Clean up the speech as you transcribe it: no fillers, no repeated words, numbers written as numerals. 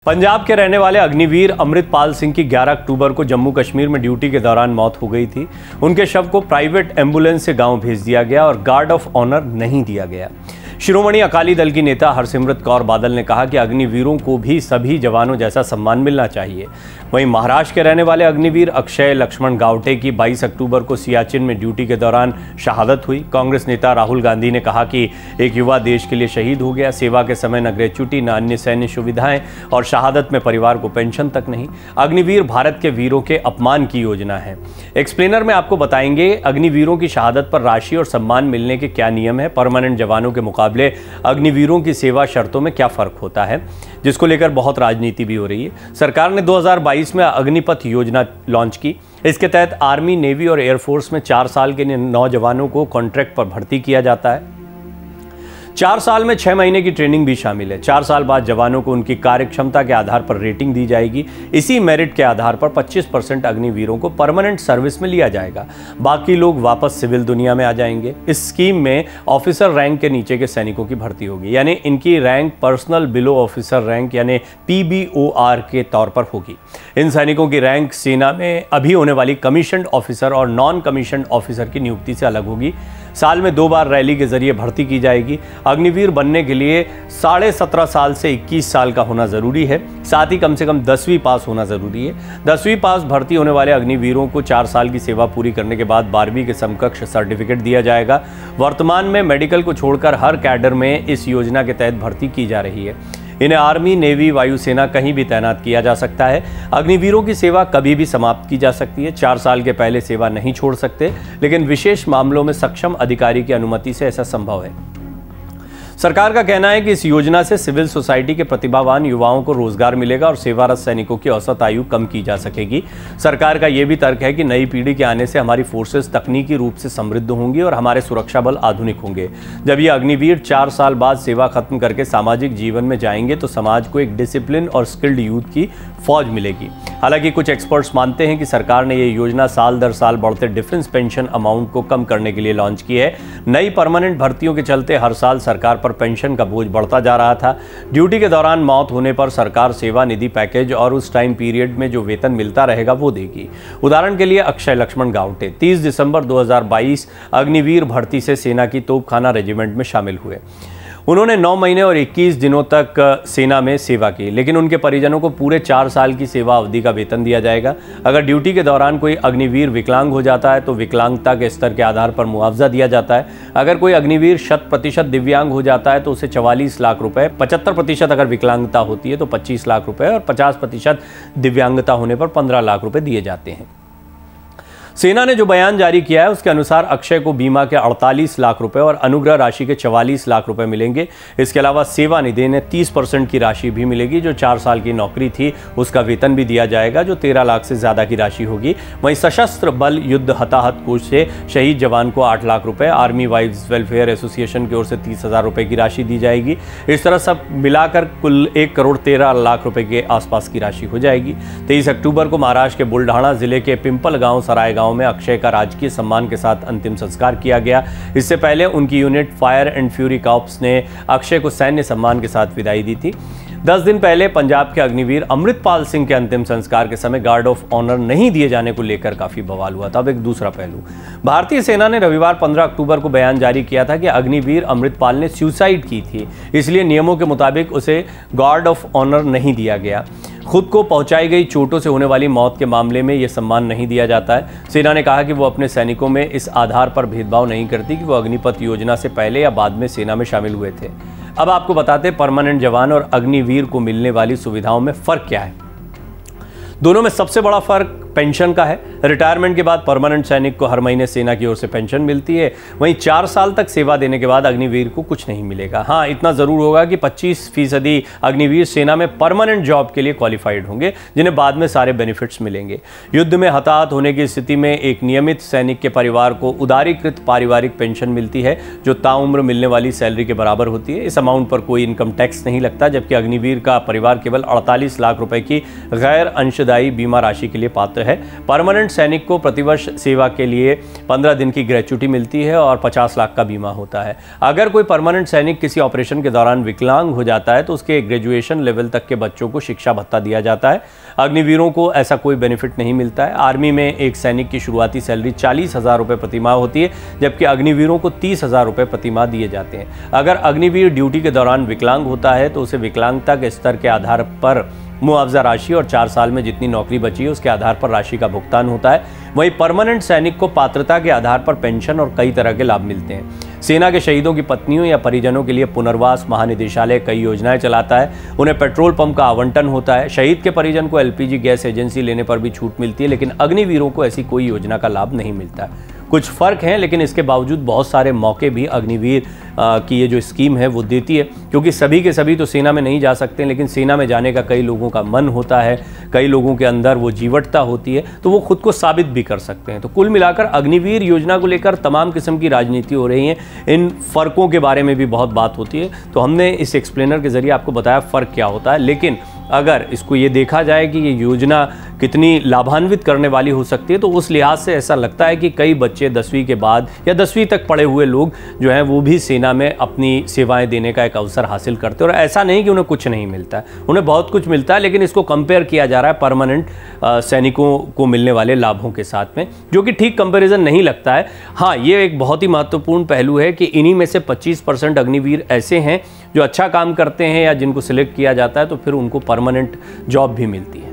पंजाब के रहने वाले अग्निवीर अमृतपाल सिंह की 11 अक्टूबर को जम्मू कश्मीर में ड्यूटी के दौरान मौत हो गई थी। उनके शव को प्राइवेट एम्बुलेंस से गांव भेज दिया गया और गार्ड ऑफ ऑनर नहीं दिया गया। शिरोमणि अकाली दल की नेता हरसिमरत कौर बादल ने कहा कि अग्निवीरों को भी सभी जवानों जैसा सम्मान मिलना चाहिए। वहीं महाराष्ट्र के रहने वाले अग्निवीर अक्षय लक्ष्मण गावटे की 22 अक्टूबर को सियाचिन में ड्यूटी के दौरान शहादत हुई। कांग्रेस नेता राहुल गांधी ने कहा कि एक युवा देश के लिए शहीद हो गया। सेवा के समय न ग्रेच्युटी, न अन्य सैन्य सुविधाएं और शहादत में परिवार को पेंशन तक नहीं। अग्निवीर भारत के वीरों के अपमान की योजना है। एक्सप्लेनर में आपको बताएंगे अग्निवीरों की शहादत पर राशि और सम्मान मिलने के क्या नियम है, परमानेंट जवानों के मुकाबले अग्निवीरों की सेवा शर्तों में क्या फर्क होता है, जिसको लेकर बहुत राजनीति भी हो रही है। सरकार ने 2022 में अग्निपथ योजना लॉन्च की। इसके तहत आर्मी, नेवी और एयरफोर्स में 4 साल के नौजवानों को कॉन्ट्रैक्ट पर भर्ती किया जाता है। 4 साल में 6 महीने की ट्रेनिंग भी शामिल है। 4 साल बाद जवानों को उनकी कार्य क्षमता के आधार पर रेटिंग दी जाएगी। इसी मेरिट के आधार पर 25% अग्निवीरों को परमानेंट सर्विस में लिया जाएगा। बाकी लोग वापस सिविल दुनिया में आ जाएंगे। इस स्कीम में ऑफिसर रैंक के नीचे के सैनिकों की भर्ती होगी, यानी इनकी rank personal below officer rank यानी PBOR के तौर पर होगी। इन सैनिकों की रैंक सेना में अभी होने वाली कमीशन्ड ऑफिसर और नॉन कमीशन्ड ऑफिसर की नियुक्ति से अलग होगी। साल में 2 बार रैली के जरिए भर्ती की जाएगी। अग्निवीर बनने के लिए 17.5 साल से 21 साल का होना जरूरी है। साथ ही कम से कम 10वीं पास होना जरूरी है। 10वीं पास भर्ती होने वाले अग्निवीरों को 4 साल की सेवा पूरी करने के बाद 12वीं के समकक्ष सर्टिफिकेट दिया जाएगा। वर्तमान में मेडिकल को छोड़कर हर कैडर में इस योजना के तहत भर्ती की जा रही है। इन्हें आर्मी, नेवी, वायुसेना कहीं भी तैनात किया जा सकता है। अग्निवीरों की सेवा कभी भी समाप्त की जा सकती है। 4 साल के पहले सेवा नहीं छोड़ सकते, लेकिन विशेष मामलों में सक्षम अधिकारी की अनुमति से ऐसा संभव है। सरकार का कहना है कि इस योजना से सिविल सोसाइटी के प्रतिभावान युवाओं को रोजगार मिलेगा और सेवारत सैनिकों की औसत आयु कम की जा सकेगी। सरकार का यह भी तर्क है कि नई पीढ़ी के आने से हमारी फोर्सेस तकनीकी रूप से समृद्ध होंगी और हमारे सुरक्षा बल आधुनिक होंगे। जब ये अग्निवीर 4 साल बाद सेवा खत्म करके सामाजिक जीवन में जाएंगे तो समाज को एक डिसिप्लिन और स्किल्ड यूथ की फौज मिलेगी। हालांकि कुछ एक्सपर्ट्स मानते हैं कि सरकार ने यह योजना साल दर साल बढ़ते डिफेंस पेंशन अमाउंट को कम करने के लिए लॉन्च की है। नई परमानेंट भर्तियों के चलते हर साल सरकार पर पेंशन का बोझ बढ़ता जा रहा था। ड्यूटी के दौरान मौत होने पर सरकार सेवा निधि पैकेज और उस टाइम पीरियड में जो वेतन मिलता रहेगा वो देगी। उदाहरण के लिए अक्षय लक्ष्मण गावटे 30 दिसंबर 2022 अग्निवीर भर्ती से सेना की तोपखाना रेजिमेंट में शामिल हुए। उन्होंने 9 महीने और 21 दिनों तक सेना में सेवा की, लेकिन उनके परिजनों को पूरे 4 साल की सेवा अवधि का वेतन दिया जाएगा। अगर ड्यूटी के दौरान कोई अग्निवीर विकलांग हो जाता है तो विकलांगता के स्तर के आधार पर मुआवजा दिया जाता है। अगर कोई अग्निवीर 100% दिव्यांग हो जाता है तो उसे 44 लाख रुपए, 75% अगर विकलांगता होती है तो 25 लाख रुपए और 50% दिव्यांगता होने पर 15 लाख रुपए दिए जाते हैं। सेना ने जो बयान जारी किया है उसके अनुसार अक्षय को बीमा के 48 लाख रुपए और अनुग्रह राशि के 44 लाख रुपए मिलेंगे। इसके अलावा सेवा निधि ने 30% की राशि भी मिलेगी। जो 4 साल की नौकरी थी उसका वेतन भी दिया जाएगा, जो 13 लाख से ज्यादा की राशि होगी। वहीं सशस्त्र बल युद्ध हताहत कोष से शहीद जवान को 8 लाख रुपए, आर्मी वाइव्स वेलफेयर एसोसिएशन की ओर से 30,000 रुपए की राशि दी जाएगी। इस तरह सब मिलाकर कुल 1 करोड़ 13 लाख रुपए के आसपास की राशि हो जाएगी। 23 अक्टूबर को महाराष्ट्र के बुल्ढाना जिले के पिंपल गांव सराय में अक्षय का राजकीय सम्मान के साथ अंतिम संस्कार किया गया। इससे पहले उनकी unit fire and fury corps ने अक्षय को सैन्य सम्मान के साथ विदाई दी थी। 10 दिन पहले पंजाब के अग्निवीर अमृतपाल सिंह के अंतिम संस्कार के समय गार्ड ऑफ ऑनर नहीं दिए जाने को लेकर काफी बवाल हुआ था। अब एक दूसरा पहलू, भारतीय सेना ने रविवार 15 अक्टूबर को बयान जारी किया था कि अग्निवीर अमृतपाल ने सुसाइड की थी, इसलिए नियमों के मुताबिक उसे गार्ड ऑफ ऑनर नहीं दिया गया। खुद को पहुंचाई गई चोटों से होने वाली मौत के मामले में यह सम्मान नहीं दिया जाता है। सेना ने कहा कि वो अपने सैनिकों में इस आधार पर भेदभाव नहीं करती कि वो अग्निपथ योजना से पहले या बाद में सेना में शामिल हुए थे। अब आपको बताते परमानेंट जवान और अग्निवीर को मिलने वाली सुविधाओं में फर्क क्या है। दोनों में सबसे बड़ा फर्क पेंशन का है। रिटायरमेंट के बाद परमानेंट सैनिक को हर महीने सेना की ओर से पेंशन मिलती है। वहीं 4 साल तक सेवा देने के बाद अग्निवीर को कुछ नहीं मिलेगा। हाँ, इतना जरूर होगा कि 25% अग्निवीर सेना में परमानेंट जॉब के लिए क्वालिफाइड होंगे, जिन्हें बाद में सारे बेनिफिट्स मिलेंगे। युद्ध में हताहत होने की स्थिति में एक नियमित सैनिक के परिवार को उदारीकृत पारिवारिक पेंशन मिलती है, जो ताउम्र मिलने वाली सैलरी के बराबर होती है। इस अमाउंट पर कोई इनकम टैक्स नहीं लगता, जबकि अग्निवीर का परिवार केवल 48 लाख रुपए की गैर अंशदायी बीमा राशि के लिए पात्र है। परमानेंट सैनिक को प्रतिवर्ष सेवा के लिए 15 दिन की ग्रेच्युटी मिलती है और 50 लाख का बीमा होता है। अगर कोई परमानेंट सैनिक किसी ऑपरेशन के दौरान विकलांग हो जाता है तो उसके ग्रेजुएशन लेवल तक के बच्चों को शिक्षा भत्ता दिया जाता है। अग्निवीरों को ऐसा कोई बेनिफिट नहीं मिलता है। आर्मी में एक सैनिक की शुरुआती सैलरी 40,000 रुपये प्रतिमाह होती है, जबकि अग्निवीरों को 30,000 रुपये प्रतिमाह दिए जाते हैं। अगर अग्निवीर ड्यूटी के दौरान विकलांग होता है तो उसे विकलांगता के स्तर के आधार पर मुआवजा राशि और 4 साल में जितनी नौकरी बची है उसके आधार पर राशि का भुगतान होता है। वहीं परमानेंट सैनिक को पात्रता के आधार पर पेंशन और कई तरह के लाभ मिलते हैं। सेना के शहीदों की पत्नियों या परिजनों के लिए पुनर्वास महानिदेशालय कई योजनाएं चलाता है। उन्हें पेट्रोल पंप का आवंटन होता है। शहीद के परिजन को LPG गैस एजेंसी लेने पर भी छूट मिलती है, लेकिन अग्निवीरों को ऐसी कोई योजना का लाभ नहीं मिलता। कुछ फ़र्क हैं, लेकिन इसके बावजूद बहुत सारे मौके भी अग्निवीर की ये जो स्कीम है वो देती है, क्योंकि सभी के सभी तो सेना में नहीं जा सकते, लेकिन सेना में जाने का कई लोगों का मन होता है, कई लोगों के अंदर वो जीवटता होती है, तो वो खुद को साबित भी कर सकते हैं। तो कुल मिलाकर अग्निवीर योजना को लेकर तमाम किस्म की राजनीति हो रही है। इन फ़र्कों के बारे में भी बहुत बात होती है, तो हमने इस एक्सप्लेनर के ज़रिए आपको बताया फ़र्क क्या होता है। लेकिन अगर इसको ये देखा जाए कि ये योजना कितनी लाभान्वित करने वाली हो सकती है, तो उस लिहाज से ऐसा लगता है कि कई बच्चे 10वीं के बाद या 10वीं तक पढ़े हुए लोग जो हैं वो भी सेना में अपनी सेवाएं देने का एक अवसर हासिल करते हैं। और ऐसा नहीं कि उन्हें कुछ नहीं मिलता है, उन्हें बहुत कुछ मिलता है, लेकिन इसको कंपेयर किया जा रहा है परमानेंट सैनिकों को मिलने वाले लाभों के साथ में, जो कि ठीक कंपेरिजन नहीं लगता है। हाँ, ये एक बहुत ही महत्वपूर्ण पहलू है कि इन्हीं में से 25% अग्निवीर ऐसे हैं जो अच्छा काम करते हैं या जिनको सिलेक्ट किया जाता है तो फिर उनको परमानेंट जॉब भी मिलती है।